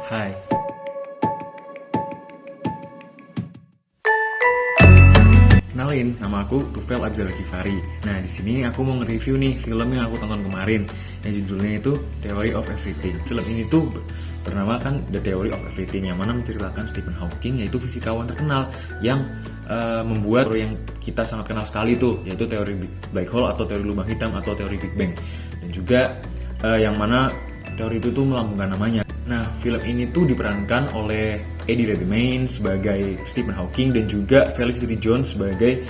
Hai. Kenalin, nama aku Tufel Abzal Ghifari. Nah, di sini aku mau nge-review nih film yang aku tonton kemarin, yang judulnya itu Theory of Everything. Film ini tuh bernama kan The Theory of Everything, yang mana menceritakan Stephen Hawking, yaitu fisikawan terkenal yang membuat teori yang kita sangat kenal sekali tuh, yaitu teori black hole atau teori lubang hitam atau teori Big Bang. Dan juga yang mana teori itu tuh melambungkan namanya. Nah, film ini tuh diperankan oleh Eddie Redmayne sebagai Stephen Hawking dan juga Felicity Jones sebagai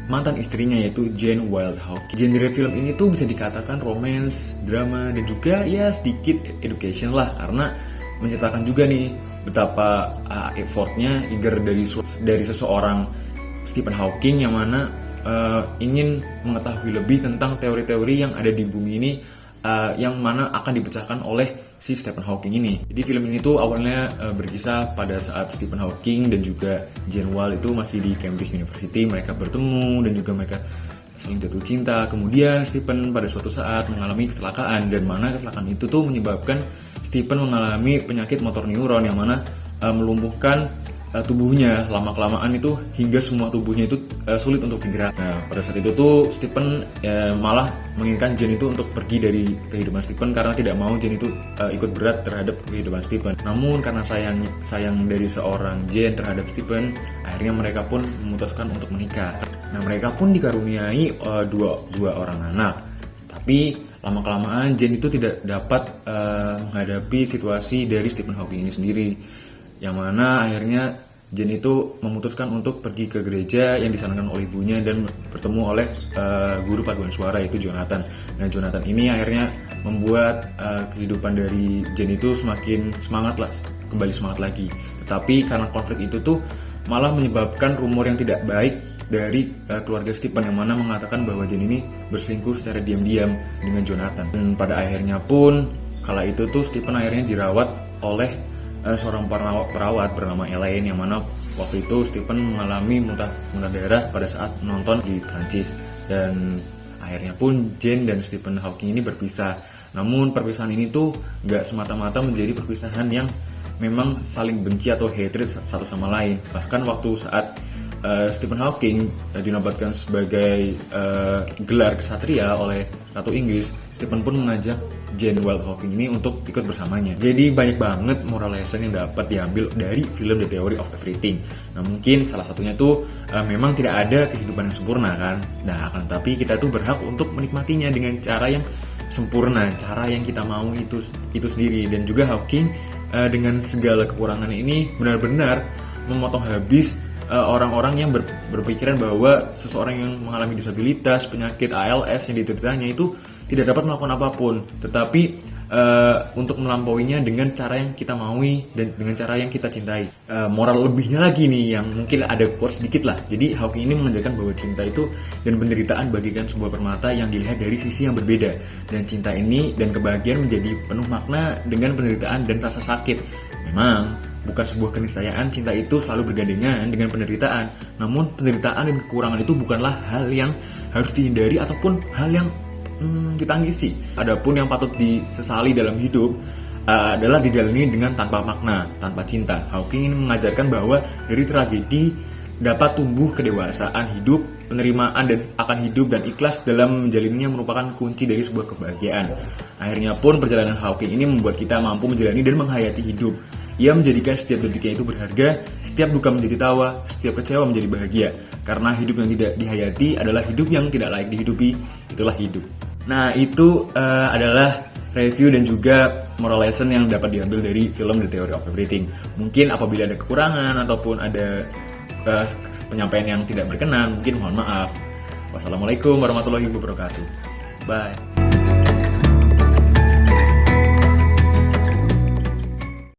mantan istrinya, yaitu Jane Wilde Hawking. Genre film ini tuh bisa dikatakan romance, drama, dan juga ya sedikit education lah, karena menceritakan juga nih betapa effortnya eager dari seseorang Stephen Hawking yang mana ingin mengetahui lebih tentang teori-teori yang ada di bumi ini, yang mana akan dipecahkan oleh si Stephen Hawking ini. Jadi film ini tuh awalnya berkisah pada saat Stephen Hawking dan juga Jane Wilde itu masih di Cambridge University. Mereka bertemu dan juga mereka saling jatuh cinta. Kemudian Stephen pada suatu saat mengalami kecelakaan, dan mana kecelakaan itu tuh menyebabkan Stephen mengalami penyakit motor neuron yang mana melumpuhkan tubuhnya lama-kelamaan itu hingga semua tubuhnya itu sulit untuk bergerak. Nah, pada saat itu tuh Stephen malah menginginkan Jane itu untuk pergi dari kehidupan Stephen karena tidak mau Jane itu ikut berat terhadap kehidupan Stephen. Namun karena sayang dari seorang Jane terhadap Stephen, akhirnya mereka pun memutuskan untuk menikah. Nah, mereka pun dikaruniai dua orang anak. Tapi lama-kelamaan Jane itu tidak dapat menghadapi situasi dari Stephen Hawking ini sendiri, yang mana akhirnya Jane itu memutuskan untuk pergi ke gereja yang disarankan oleh ibunya dan bertemu oleh guru paduan suara, yaitu Jonathan. Nah, Jonathan ini akhirnya membuat kehidupan dari Jane itu kembali semangat lagi. Tetapi karena konflik itu tuh malah menyebabkan rumor yang tidak baik dari keluarga Stephen, yang mana mengatakan bahwa Jane ini berselingkuh secara diam-diam dengan Jonathan. Dan pada akhirnya pun kala itu tuh Stephen akhirnya dirawat oleh seorang perawat bernama Elaine, yang mana waktu itu Stephen mengalami muntah darah pada saat menonton di Prancis. Dan akhirnya pun Jane dan Stephen Hawking ini berpisah. Namun perpisahan ini tuh gak semata-mata menjadi perpisahan yang memang saling benci atau hatred satu sama lain. Bahkan waktu saat Stephen Hawking dinobatkan sebagai gelar kesatria oleh Ratu Inggris, Stephen pun mengajak Jane Wilde Hawking ini untuk ikut bersamanya. Jadi banyak banget moral lesson yang dapat diambil dari film The Theory of Everything. Nah, mungkin salah satunya tuh memang tidak ada kehidupan yang sempurna kan. Nah, akan tapi kita tuh berhak untuk menikmatinya dengan cara yang sempurna, cara yang kita mau itu sendiri. Dan juga Hawking dengan segala kekurangannya ini benar-benar memotong habis orang-orang yang berpikiran bahwa seseorang yang mengalami disabilitas, penyakit ALS yang dideritanya itu tidak dapat melakukan apapun, tetapi untuk melampauinya dengan cara yang kita maui dan dengan cara yang kita cintai. Moral lebihnya lagi nih yang mungkin ada quote sedikit lah. Jadi Hawking ini mengajarkan bahwa cinta itu dan penderitaan bagikan sebuah permata yang dilihat dari sisi yang berbeda, dan cinta ini dan kebahagiaan menjadi penuh makna dengan penderitaan dan rasa sakit. Memang bukan sebuah keniscayaan cinta itu selalu bergandengan dengan penderitaan, namun penderitaan dan kekurangan itu bukanlah hal yang harus dihindari ataupun hal yang ditangisi. Adapun yang patut disesali dalam hidup adalah dijalani dengan tanpa makna, tanpa cinta. Hawking ingin mengajarkan bahwa dari tragedi dapat tumbuh kedewasaan hidup, penerimaan dan akan hidup, dan ikhlas dalam menjalaninya merupakan kunci dari sebuah kebahagiaan. Akhirnya pun perjalanan Hawking ini membuat kita mampu menjalani dan menghayati hidup. Ia menjadikan setiap detiknya itu berharga, setiap duka menjadi tawa, setiap kecewa menjadi bahagia. Karena hidup yang tidak dihayati adalah hidup yang tidak layak dihidupi, itulah hidup. Nah, itu adalah review dan juga moral lesson yang dapat diambil dari film The Theory of Everything. Mungkin apabila ada kekurangan ataupun ada penyampaian yang tidak berkenan, mungkin mohon maaf. Wassalamualaikum warahmatullahi wabarakatuh. Bye.